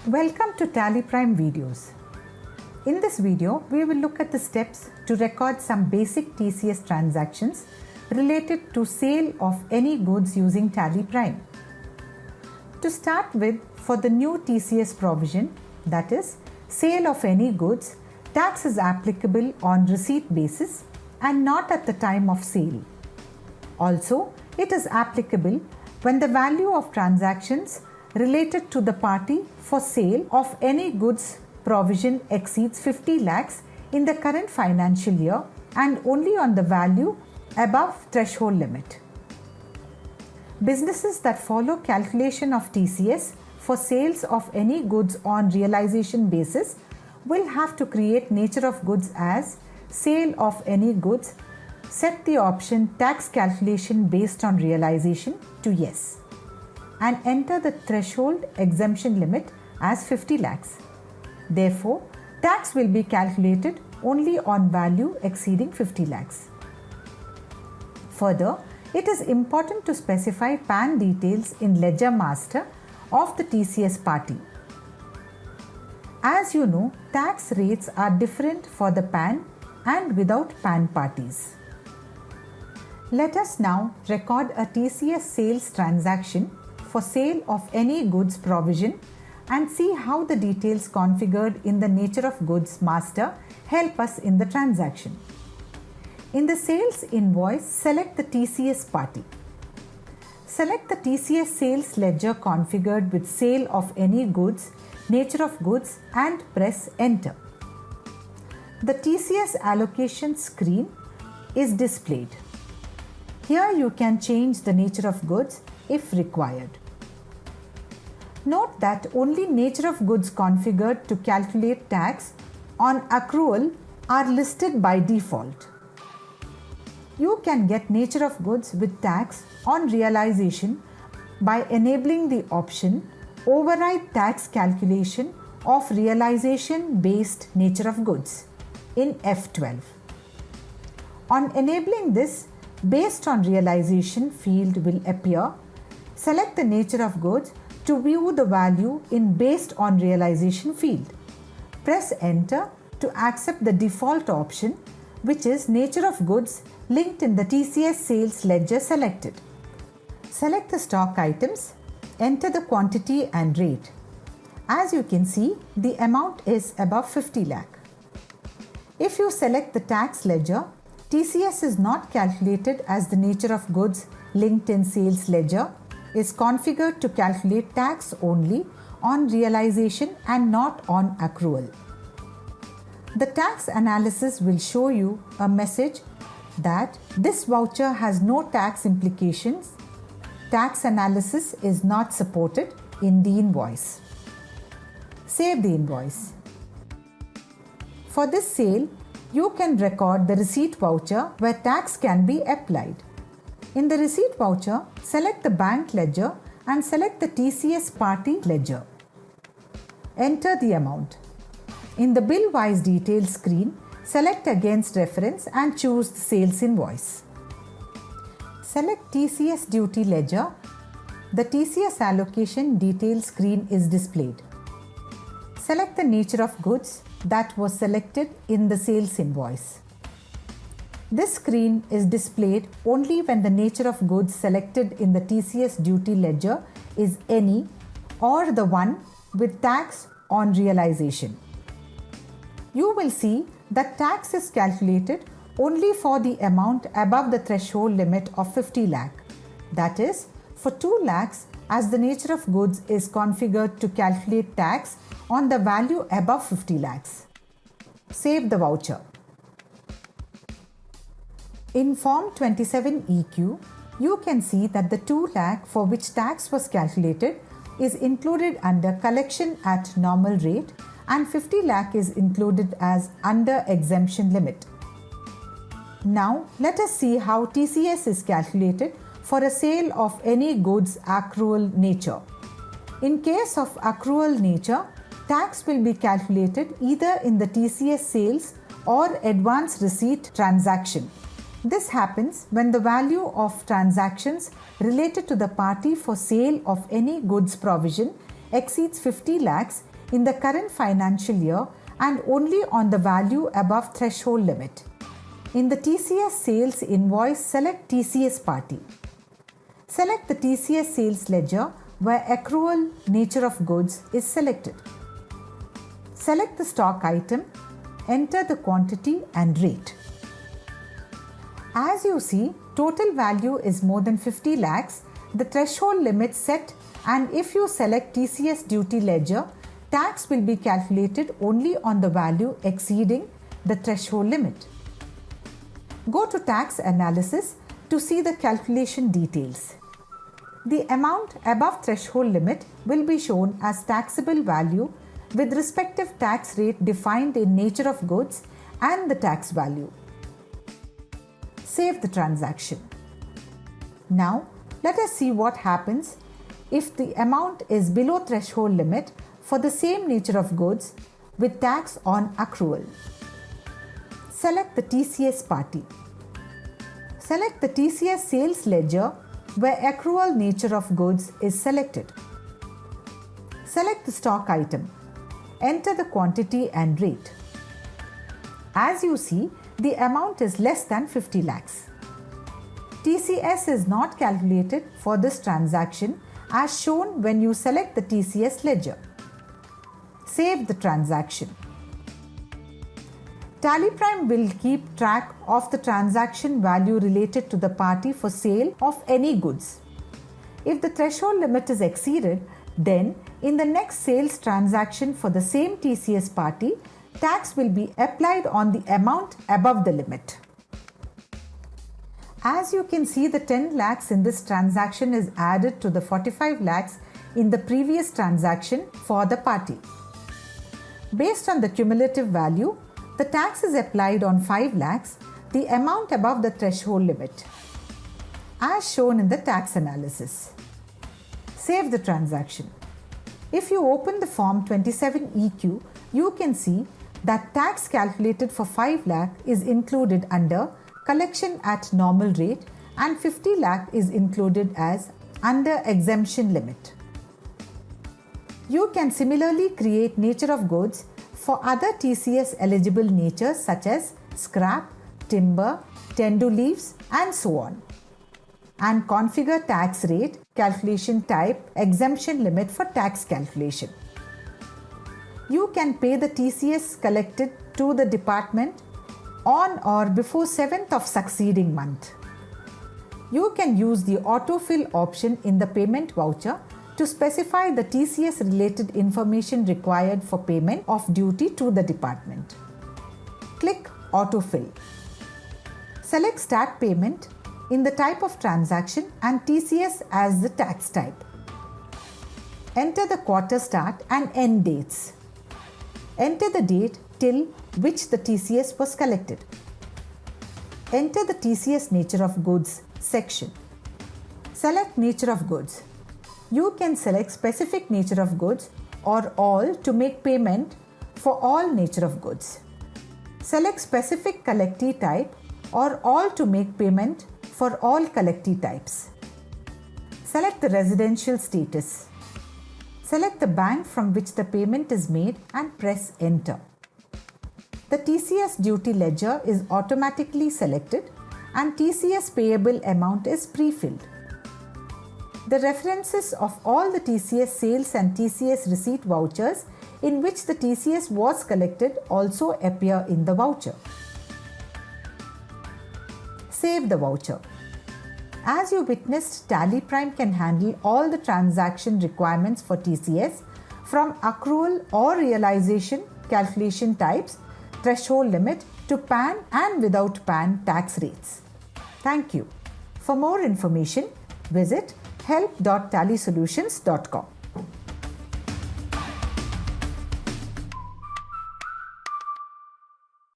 Welcome to Tally Prime videos. In this video, we will look at the steps to record some basic TCS transactions related to sale of any goods using Tally Prime. To start with, for the new TCS provision, that is, sale of any goods, tax is applicable on receipt basis and not at the time of sale. Also, it is applicable when the value of transactions related to the party for sale of any goods provision exceeds 50 lakhs in the current financial year and only on the value above threshold limit. Businesses that follow calculation of TCS for sales of any goods on realization basis will have to create nature of goods as sale of any goods, set the option tax calculation based on realization to yes, and enter the threshold exemption limit as 50 lakhs. Therefore, tax will be calculated only on value exceeding 50 lakhs. Further, it is important to specify PAN details in Ledger Master of the TCS party. As you know, tax rates are different for the PAN and without PAN parties. Let us now record a TCS sales transaction for sale of any goods provision and see how the details configured in the nature of goods master help us in the transaction. In the sales invoice, select the TCS party. Select the TCS sales ledger configured with sale of any goods, nature of goods, and press enter. The TCS allocation screen is displayed. Here you can change the nature of goods if required. Note that only nature of goods configured to calculate tax on accrual are listed by default. You can get nature of goods with tax on realization by enabling the option Override Tax Calculation of Realization Based Nature of Goods in F12. On enabling this, Based on Realization field will appear. Select the nature of goods to view the value in Based on Realization field. Press enter to accept the default option, which is nature of goods linked in the TCS sales ledger selected. Select the stock items, enter the quantity and rate. As you can see, the amount is above 50 lakh. If you select the tax ledger, TCS is not calculated as the nature of goods linked in sales ledger is configured to calculate tax only on realization and not on accrual. The tax analysis will show you a message that this voucher has no tax implications. Tax analysis is not supported in the invoice. Save the invoice. For this sale, you can record the receipt voucher where tax can be applied. In the receipt voucher, select the bank ledger and select the TCS party ledger. Enter the amount. In the bill-wise details screen, select against reference and choose the sales invoice. Select TCS duty ledger. The TCS allocation details screen is displayed. Select the nature of goods that was selected in the sales invoice. This screen is displayed only when the nature of goods selected in the TCS duty ledger is any or the one with tax on realization. You will see that tax is calculated only for the amount above the threshold limit of 50 lakh. That is, for 2 lakhs, as the nature of goods is configured to calculate tax on the value above 50 lakhs. Save the voucher. In Form 27EQ, you can see that the 2 lakh for which tax was calculated is included under collection at normal rate and 50 lakh is included as under exemption limit. Now, let us see how TCS is calculated for a sale of any goods accrual nature. In case of accrual nature, tax will be calculated either in the TCS sales or advance receipt transaction. This happens when the value of transactions related to the party for sale of any goods provision exceeds 50 lakhs in the current financial year and only on the value above threshold limit. In the TCS sales invoice, select TCS party. Select the TCS sales ledger where accrual nature of goods is selected. Select the stock item, enter the quantity and rate. As you see, total value is more than 50 lakhs, the threshold limit set, and if you select TCS duty ledger, tax will be calculated only on the value exceeding the threshold limit. Go to tax analysis to see the calculation details. The amount above threshold limit will be shown as taxable value with respective tax rate defined in nature of goods and the tax value. Save the transaction. Now, let us see what happens if the amount is below threshold limit for the same nature of goods with tax on accrual. Select the TCS party. Select the TCS sales ledger where accrual nature of goods is selected. Select the stock item. Enter the quantity and rate. As you see, the amount is less than 50 lakhs. TCS is not calculated for this transaction as shown when you select the TCS ledger. Save the transaction. TallyPrime will keep track of the transaction value related to the party for sale of any goods. If the threshold limit is exceeded, then in the next sales transaction for the same TCS party, tax will be applied on the amount above the limit. As you can see, the 10 lakhs in this transaction is added to the 45 lakhs in the previous transaction for the party. Based on the cumulative value, the tax is applied on 5 lakhs, the amount above the threshold limit, as shown in the tax analysis. Save the transaction. If you open the form 27EQ, you can see that tax calculated for 5 lakh is included under collection at normal rate and 50 lakh is included as under exemption limit. You can similarly create nature of goods for other TCS eligible natures such as scrap, timber, tendu leaves and so on, and configure tax rate, calculation type, exemption limit for tax calculation. You can pay the TCS collected to the department on or before 7th of succeeding month. You can use the autofill option in the payment voucher to specify the TCS related information required for payment of duty to the department. Click Autofill. Select Start Payment in the type of transaction and TCS as the tax type. Enter the quarter start and end dates. Enter the date till which the TCS was collected. Enter the TCS Nature of Goods section. Select Nature of Goods. You can select specific nature of goods or all to make payment for all nature of goods. Select specific collectee type or all to make payment for all collectee types. Select the residential status. Select the bank from which the payment is made and press Enter. The TCS duty ledger is automatically selected and TCS payable amount is pre-filled. The references of all the TCS sales and TCS receipt vouchers in which the TCS was collected also appear in the voucher. Save the voucher. As you witnessed, TallyPrime can handle all the transaction requirements for TCS from accrual or realization, calculation types, threshold limit to PAN and without PAN tax rates. Thank you. For more information, visit help.tallysolutions.com.